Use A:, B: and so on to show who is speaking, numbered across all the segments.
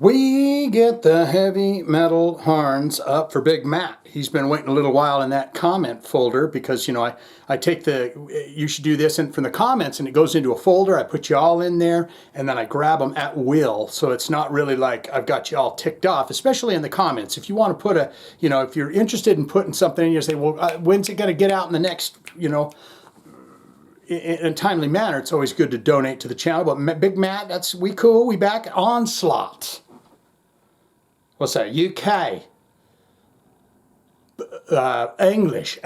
A: We get the heavy metal horns up for Big Matt. He's been waiting a little while in that comment folder because, you know, I take you should do this and from the comments and it goes into a folder. I put you all in there and then I grab them at will. So it's not really like I've got you all ticked off, especially in the comments. If you want to put if you're interested in putting something in, you say, well, when's it going to get out in the next, in a timely manner. It's always good to donate to the channel. But Big Matt, we cool. We back. Onslaught. What's that? UK. English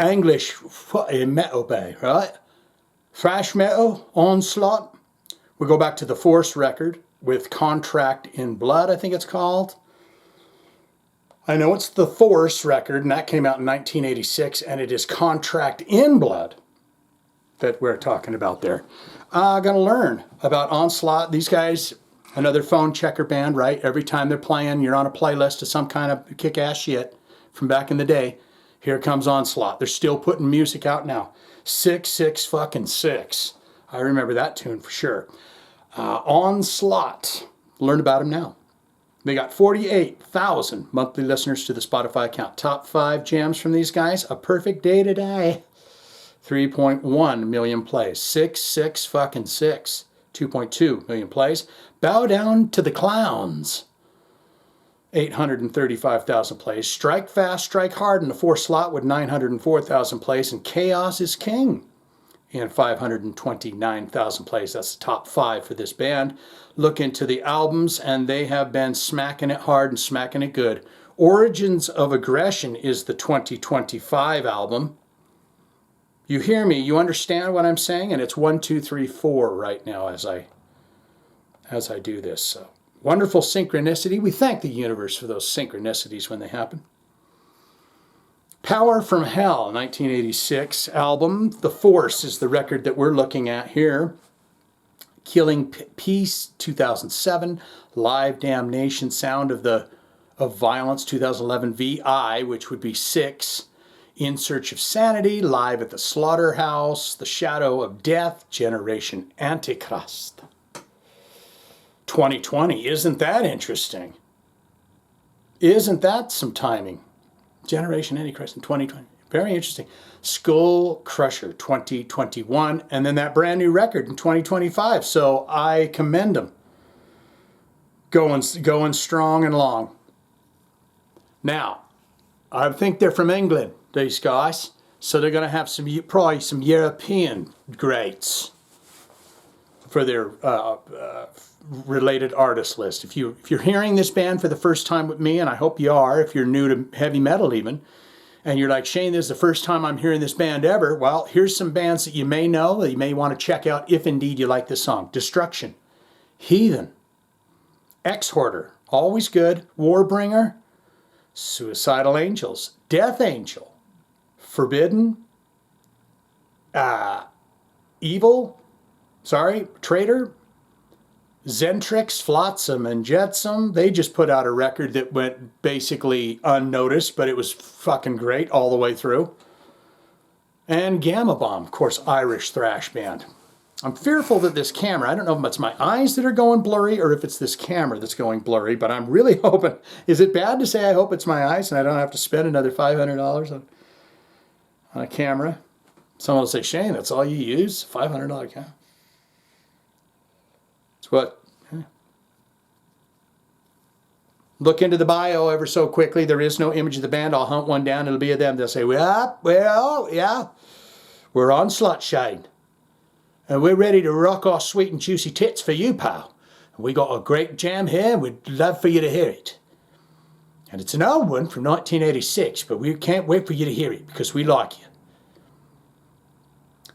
A: metal bay, right? Thrash metal, Onslaught. We go back to the Force record with Contract in Blood, I think it's called. I know it's the Force record, and that came out in 1986, and it is Contract in Blood that we're talking about there. Gonna learn about Onslaught. These guys, another phone checker band, right? Every time they're playing, you're on a playlist of some kind of kick-ass shit from back in the day. Here comes Onslaught. They're still putting music out now. 666. I remember that tune for sure. Onslaught. Learn about them now. They got 48,000 monthly listeners to the Spotify account. Top 5 jams from these guys. A Perfect Day Today. 3.1 million plays. 666. 2.2 million plays. Bow Down to the Clowns. 835,000 plays. Strike Fast, Strike Hard in the 4th slot with 904,000 plays. And Chaos is King and 529,000 plays. That's the top 5 for this band. Look into the albums and they have been smacking it hard and smacking it good. Origins of Aggression is the 2025 album. You hear me, you understand what I'm saying? And it's 1, 2, 3, 4 right now as I do this. So wonderful synchronicity. We thank the universe for those synchronicities when they happen. Power from Hell, 1986 album. The Force is the record that we're looking at here. Killing Peace, 2007. Live Damnation, Sound of Violence, 2011. VI, which would be 6. In Search of Sanity, Live at the Slaughterhouse. The Shadow of Death, Generation Antichrist. 2020, isn't that interesting? Isn't that some timing? Generation Antichrist in 2020, very interesting. Skull Crusher 2021, and then that brand new record in 2025. So I commend them. Going strong and long. Now, I think they're from England, these guys. So they're going to have probably some European greats for their related artist list. If you're hearing this band for the first time with me, and I hope you are, if you're new to heavy metal even, and you're like, Shane, this is the first time I'm hearing this band ever, well, here's some bands that you may know, that you may want to check out if indeed you like this song. Destruction, Heathen, Exhorter, always good, Warbringer, Suicidal Angels, Death Angel, Forbidden, Traitor, Zentrix, Flotsam, and Jetsam. They just put out a record that went basically unnoticed, but it was fucking great all the way through. And Gamma Bomb, of course, Irish thrash band. I'm fearful that this camera, I don't know if it's my eyes that are going blurry or if it's this camera that's going blurry, but I'm really hoping, is it bad to say I hope it's my eyes and I don't have to spend another $500 on a camera? Someone will say, Shane, that's all you use? $500 camera? It's what? Look into the bio ever so quickly. There is no image of the band. I'll hunt one down. It'll be of them. They'll say, well, yeah, we're Onslaught, Shane. And we're ready to rock our sweet and juicy tits for you, pal. And we got a great jam here, and we'd love for you to hear it. And it's an old one from 1986, but we can't wait for you to hear it because we like you.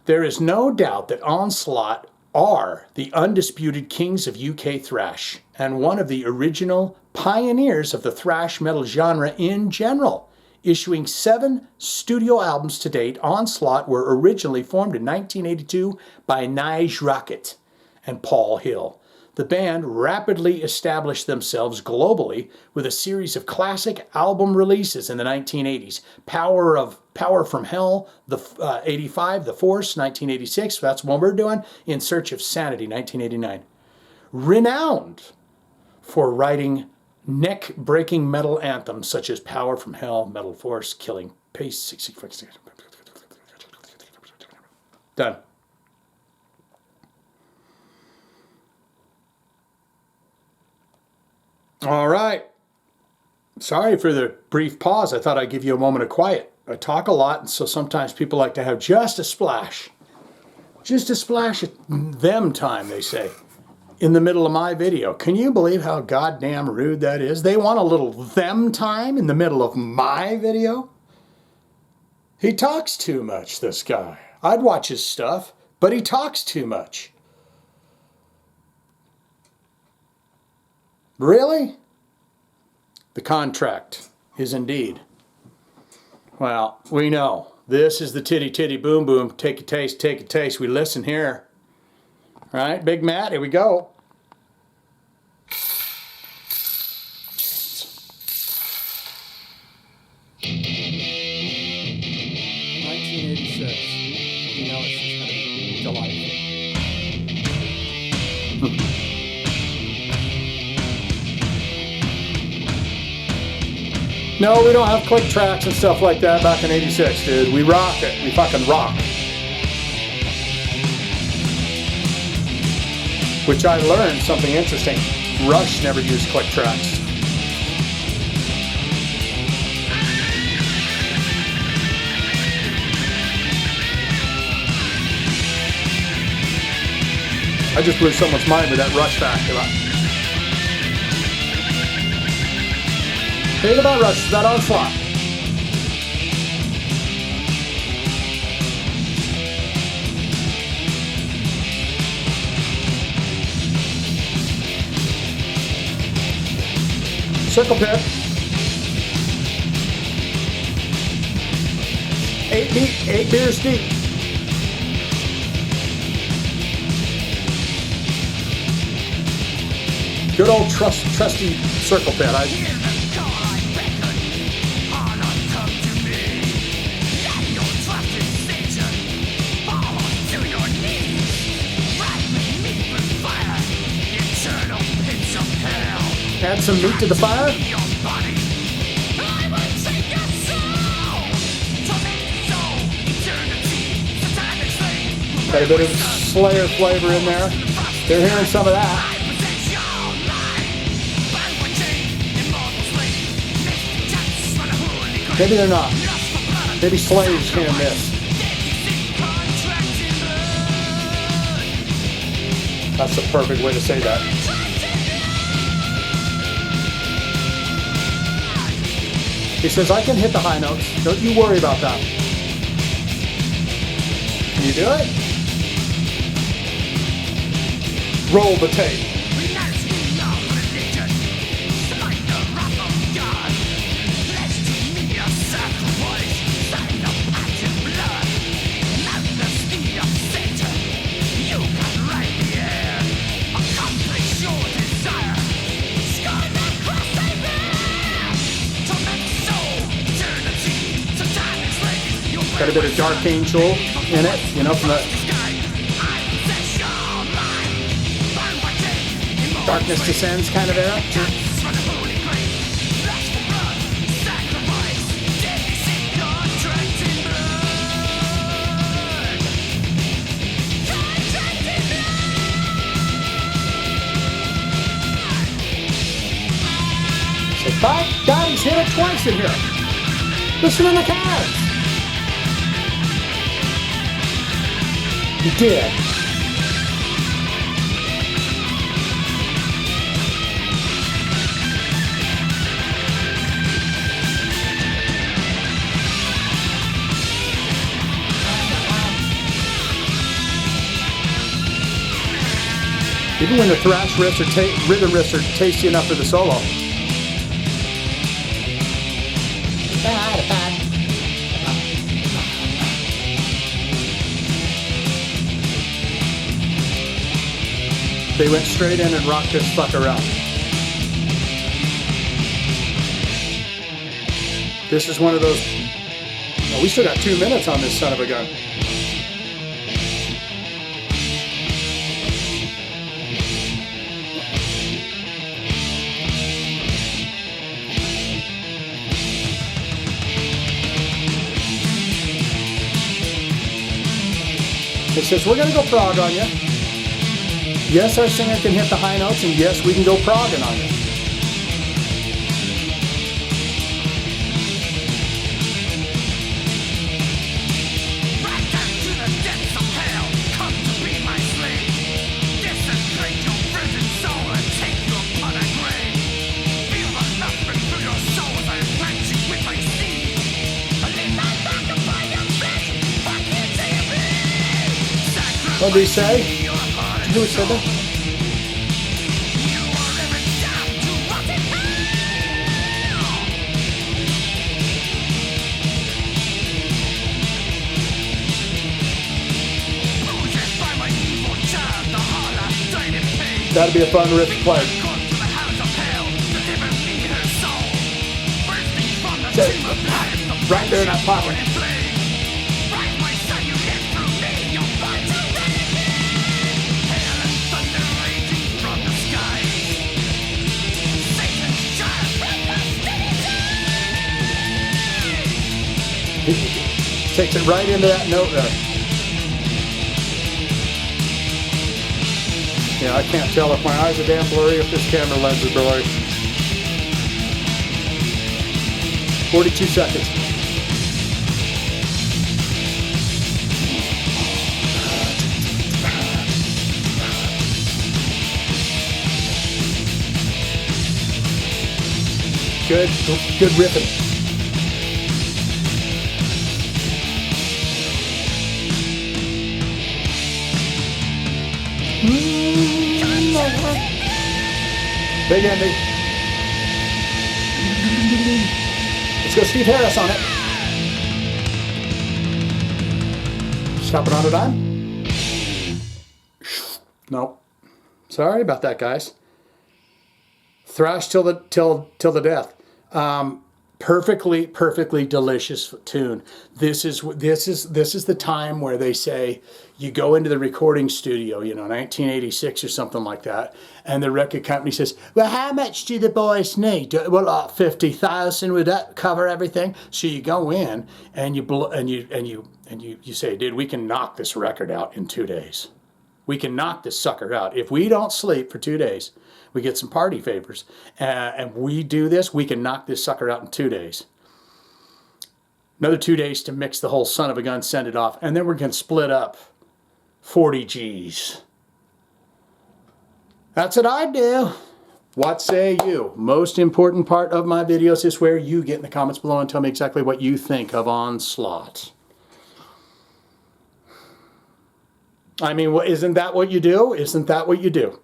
A: There is no doubt that Onslaught are the undisputed kings of UK thrash and one of the original pioneers of the thrash metal genre in general. Issuing 7 studio albums to date, Onslaught were originally formed in 1982 by Nige Rocket and Paul Hill. The band rapidly established themselves globally with a series of classic album releases in the 1980s. Power from Hell, 85, The Force, 1986, that's one we're doing. In Search of Sanity, 1989. Renowned for writing neck-breaking metal anthems such as Power from Hell, Metal Force, Killing Pace. Done. All right. Sorry for the brief pause. I thought I'd give you a moment of quiet. I talk a lot, and so sometimes people like to have just a splash. Just a splash of them time, they say, in the middle of my video. Can you believe how goddamn rude that is? They want a little them time in the middle of my video? He talks too much, this guy. I'd watch his stuff, but he talks too much. Really? The contract is indeed. Well, we know. This is the titty titty boom boom. Take a taste, take a taste. We listen here. All right, Big Matt, here we go. 1986. You know it's just going to be delightful. No, we don't have click tracks and stuff like that back in 86, dude. We rock it. We fucking rock. Which I learned something interesting. Rush never used click tracks. I just blew someone's mind with that Rush fact. Think about Rush, that Onslaught. Circle pit. 8 beers deep. Good old trusty circle pit. Add some meat to the fire. Got a bit of Slayer flavor in there. They're hearing some of that. Maybe they're not. Maybe Slayer's hearing this. That's the perfect way to say that. He says, I can hit the high notes. Don't you worry about that. Can you do it? Roll the tape. Got a bit of Dark Angel in it, you know, from the Darkness Descends kind of era. So, by God, he's hit it twice in here. Listen to the cards. He did. Even when the thrash riffs or rhythm riffs are tasty enough for the solo. They went straight in and rocked this fucker out. This is one of those. Oh, we still got 2 minutes on this son of a gun. It says, we're going to go prog on you. Yes, our singer can hit the high notes, and yes, we can go progging on you. What did he say? Who said that? That'd be a fun riff to play. Right there in that pocket. Takes it right into that note there. Yeah, I can't tell if my eyes are damn blurry, if this camera lens is blurry. 42 seconds. Good riffing. Big ending. Let's go Steve Harris on it. Stop it on a dime. Nope. Sorry about that, guys. Thrash till the death. Perfectly delicious tune. This is the time where they say you go into the recording studio, 1986 or something like that, and the record company says, "Well, how much do the boys need?" "Well, 50,000. Would that cover everything?" So you go in and you say, "Dude, we can knock this record out in 2 days. We can knock this sucker out. If we don't sleep for 2 days, we get some party favors, and we do this, we can knock this sucker out in 2 days. Another 2 days to mix the whole son of a gun, send it off, and then we're going to split up 40 G's. That's what I do. What say you? Most important part of my videos is where you get in the comments below and tell me exactly what you think of Onslaught. I mean, isn't that what you do? Isn't that what you do?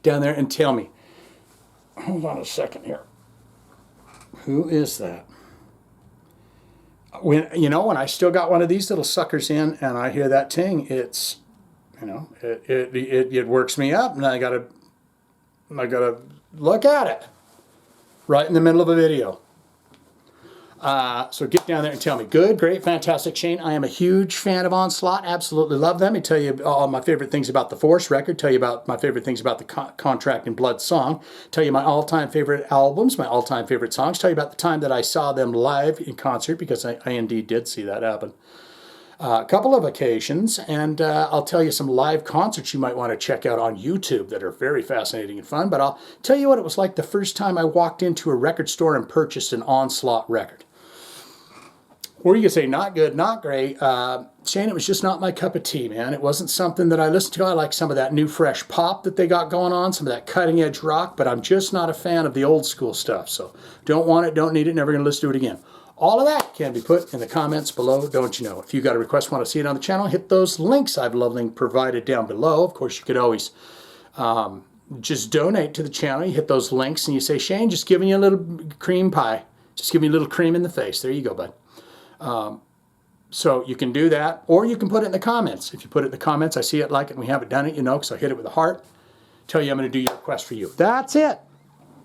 A: Down there and tell me. Hold on a second here. Who is that? When I still got one of these little suckers in and I hear that ting, it's it works me up, and I gotta look at it right in the middle of a video. So get down there and tell me. Good, great, fantastic, Shane. I am a huge fan of Onslaught. Absolutely love them. I tell you all my favorite things about the Force record. Tell you about my favorite things about the Contract and Blood song. Tell you my all-time favorite albums, my all-time favorite songs. Tell you about the time that I saw them live in concert, because I indeed did see that happen. A couple of occasions, and I'll tell you some live concerts you might want to check out on YouTube that are very fascinating and fun. But I'll tell you what it was like the first time I walked into a record store and purchased an Onslaught record. Or you could say, not good, not great. Shane, it was just not my cup of tea, man. It wasn't something that I listened to. I like some of that new fresh pop that they got going on, some of that cutting edge rock, but I'm just not a fan of the old school stuff. So don't want it, don't need it, never going to listen to it again. All of that can be put in the comments below, don't you know. If you got a request, want to see it on the channel, hit those links I've lovingly provided down below. Of course, you could always just donate to the channel. You hit those links and you say, Shane, just giving you a little cream pie. Just give me a little cream in the face. There you go, bud. So you can do that, or you can put it in the comments. If you put it in the comments, I see it, like it, and we haven't done it, because I hit it with a heart. Tell you I'm going to do your request for you. That's it.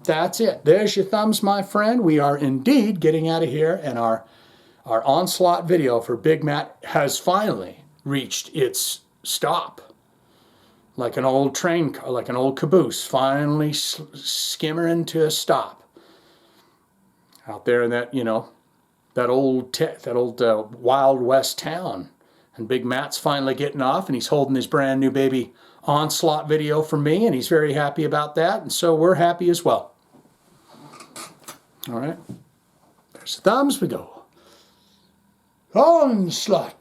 A: That's it. There's your thumbs, my friend. We are indeed getting out of here, and our Onslaught video for Big Matt has finally reached its stop. Like an old train, like an old caboose, finally skimmering to a stop. Out there in that, that old Wild West town And Big Matt's finally getting off, and he's holding his brand new baby Onslaught video for me, and he's very happy about that, and so we're happy as well. All right, there's the thumbs, we go. Onslaught.